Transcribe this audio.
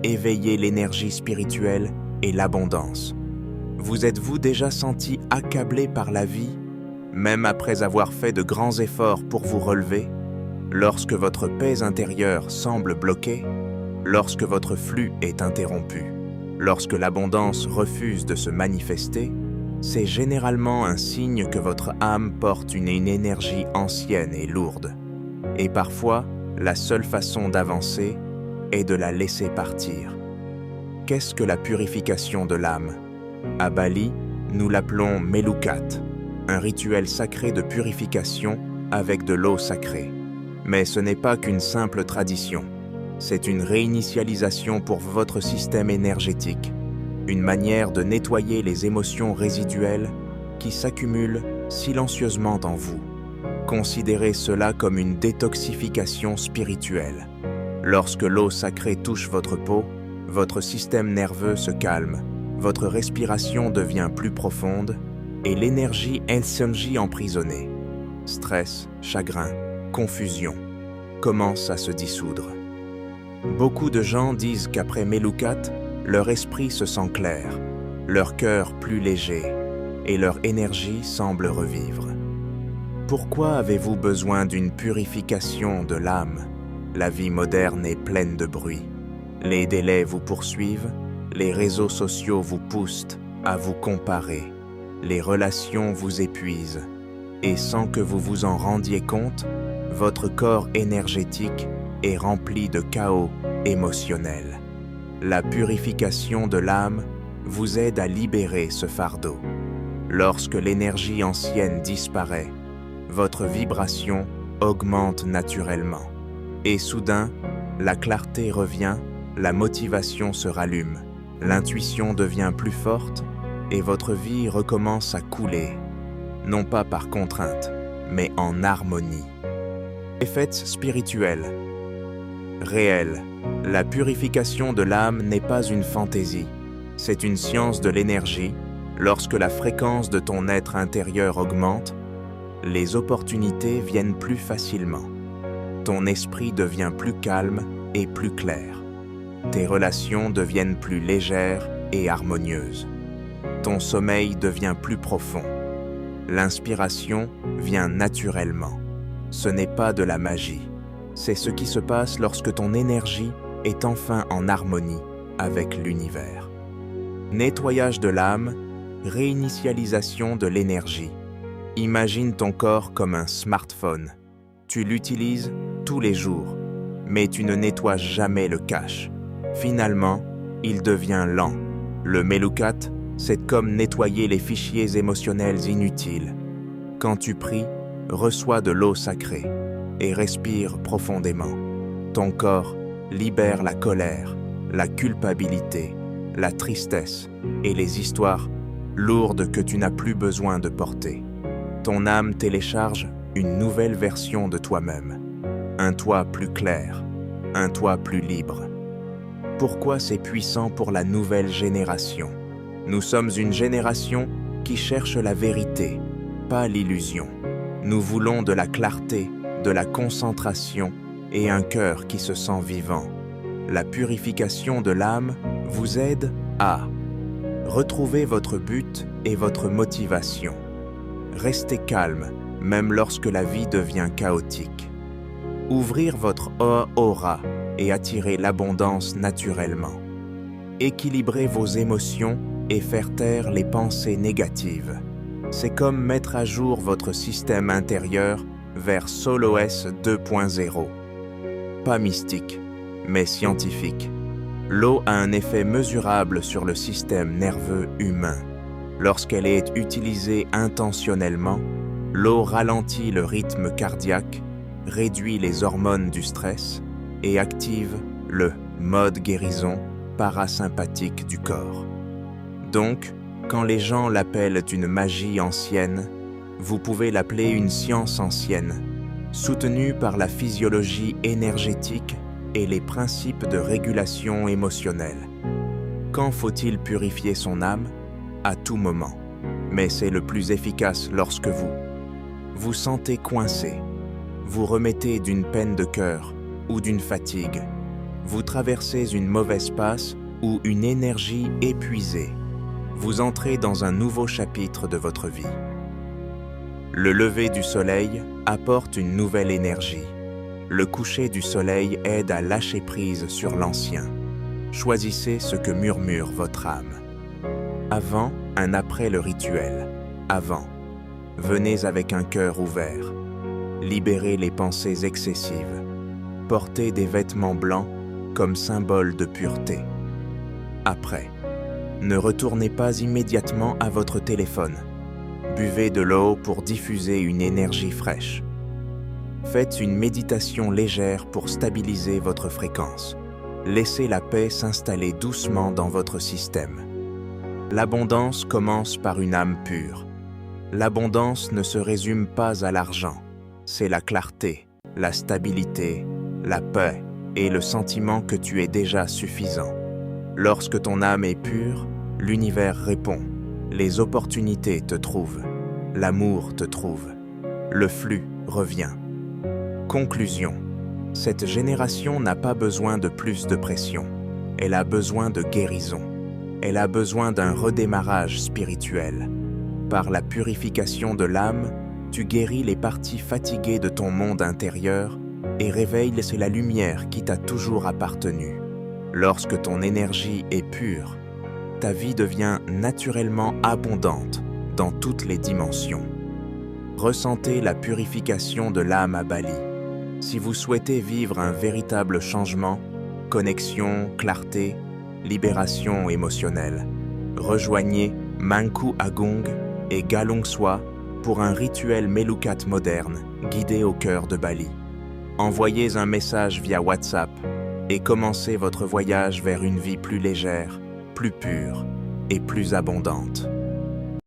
éveiller l'énergie spirituelle et l'abondance. Vous êtes-vous déjà senti accablé par la vie, même après avoir fait de grands efforts pour vous relever? Lorsque votre paix intérieure semble bloquée, lorsque votre flux est interrompu, lorsque l'abondance refuse de se manifester, c'est généralement un signe que votre âme porte une énergie ancienne et lourde. Et parfois, la seule façon d'avancer est de la laisser partir. Qu'est-ce que la purification de l'âme? À Bali, nous l'appelons Melukat, un rituel sacré de purification avec de l'eau sacrée. Mais ce n'est pas qu'une simple tradition, c'est une réinitialisation pour votre système énergétique, une manière de nettoyer les émotions résiduelles qui s'accumulent silencieusement en vous. Considérez cela comme une détoxification spirituelle. Lorsque l'eau sacrée touche votre peau, votre système nerveux se calme, votre respiration devient plus profonde et l'énergie emprisonnée, stress, chagrin, confusion, commence à se dissoudre. Beaucoup de gens disent qu'après Melukat, leur esprit se sent clair, leur cœur plus léger et leur énergie semble revivre. Pourquoi avez-vous besoin d'une purification de l'âme? La vie moderne est pleine de bruit. Les délais vous poursuivent, les réseaux sociaux vous poussent à vous comparer, les relations vous épuisent, et sans que vous vous en rendiez compte, votre corps énergétique est rempli de chaos émotionnel. La purification de l'âme vous aide à libérer ce fardeau. Lorsque l'énergie ancienne disparaît, votre vibration augmente naturellement. Et soudain, la clarté revient, la motivation se rallume, l'intuition devient plus forte et votre vie recommence à couler, non pas par contrainte, mais en harmonie. Effets spirituels. Réel. La purification de l'âme n'est pas une fantaisie, c'est une science de l'énergie. Lorsque la fréquence de ton être intérieur augmente, les opportunités viennent plus facilement. Ton esprit devient plus calme et plus clair. Tes relations deviennent plus légères et harmonieuses. Ton sommeil devient plus profond. L'inspiration vient naturellement. Ce n'est pas de la magie. C'est ce qui se passe lorsque ton énergie est enfin en harmonie avec l'univers. Nettoyage de l'âme, réinitialisation de l'énergie. Imagine ton corps comme un smartphone. Tu l'utilises tous les jours, mais tu ne nettoies jamais le cache. Finalement, il devient lent. Le Melukat, c'est comme nettoyer les fichiers émotionnels inutiles. Quand tu pries, reçois de l'eau sacrée et respire profondément. Ton corps libère la colère, la culpabilité, la tristesse et les histoires lourdes que tu n'as plus besoin de porter. Ton âme télécharge une nouvelle version de toi-même, un toi plus clair, un toi plus libre. Pourquoi c'est puissant pour la nouvelle génération? Nous sommes une génération qui cherche la vérité, pas l'illusion. Nous voulons de la clarté, de la concentration et un cœur qui se sent vivant. La purification de l'âme vous aide à retrouver votre but et votre motivation. Restez calme, même lorsque la vie devient chaotique. Ouvrir votre aura et attirer l'abondance naturellement. Équilibrer vos émotions et faire taire les pensées négatives. C'est comme mettre à jour votre système intérieur vers SolOS 2.0. Pas mystique, mais scientifique. L'eau a un effet mesurable sur le système nerveux humain. Lorsqu'elle est utilisée intentionnellement, l'eau ralentit le rythme cardiaque, réduit les hormones du stress et active le mode guérison parasympathique du corps. Donc, quand les gens l'appellent une magie ancienne, vous pouvez l'appeler une science ancienne, soutenue par la physiologie énergétique et les principes de régulation émotionnelle. Quand faut-il purifier son âme? À tout moment. Mais c'est le plus efficace lorsque vous sentez coincé, vous remettez d'une peine de cœur ou d'une fatigue, Vous traversez une mauvaise passe ou une énergie épuisée. Vous entrez dans un nouveau chapitre de votre vie. Le lever du soleil apporte une nouvelle énergie. Le coucher du soleil aide à lâcher prise sur l'ancien. Choisissez ce que murmure votre âme. Avant, un après le rituel. Avant. Venez avec un cœur ouvert. Libérez les pensées excessives. Portez des vêtements blancs comme symbole de pureté. Après. Ne retournez pas immédiatement à votre téléphone. Buvez de l'eau pour diffuser une énergie fraîche. Faites une méditation légère pour stabiliser votre fréquence. Laissez la paix s'installer doucement dans votre système. L'abondance commence par une âme pure. L'abondance ne se résume pas à l'argent. C'est la clarté, la stabilité, la paix et le sentiment que tu es déjà suffisant. Lorsque ton âme est pure, l'univers répond. Les opportunités te trouvent. L'amour te trouve. Le flux revient. Conclusion. Cette génération n'a pas besoin de plus de pression. Elle a besoin de guérison. Elle a besoin d'un redémarrage spirituel. Par la purification de l'âme, tu guéris les parties fatiguées de ton monde intérieur et réveilles la lumière qui t'a toujours appartenu. Lorsque ton énergie est pure, ta vie devient naturellement abondante dans toutes les dimensions. Ressentez la purification de l'âme à Bali. Si vous souhaitez vivre un véritable changement, connexion, clarté, libération émotionnelle, rejoignez Mangku Agung et Galung Swa pour un rituel Melukat moderne guidé au cœur de Bali. Envoyez un message via WhatsApp et commencez votre voyage vers une vie plus légère, plus pure et plus abondante.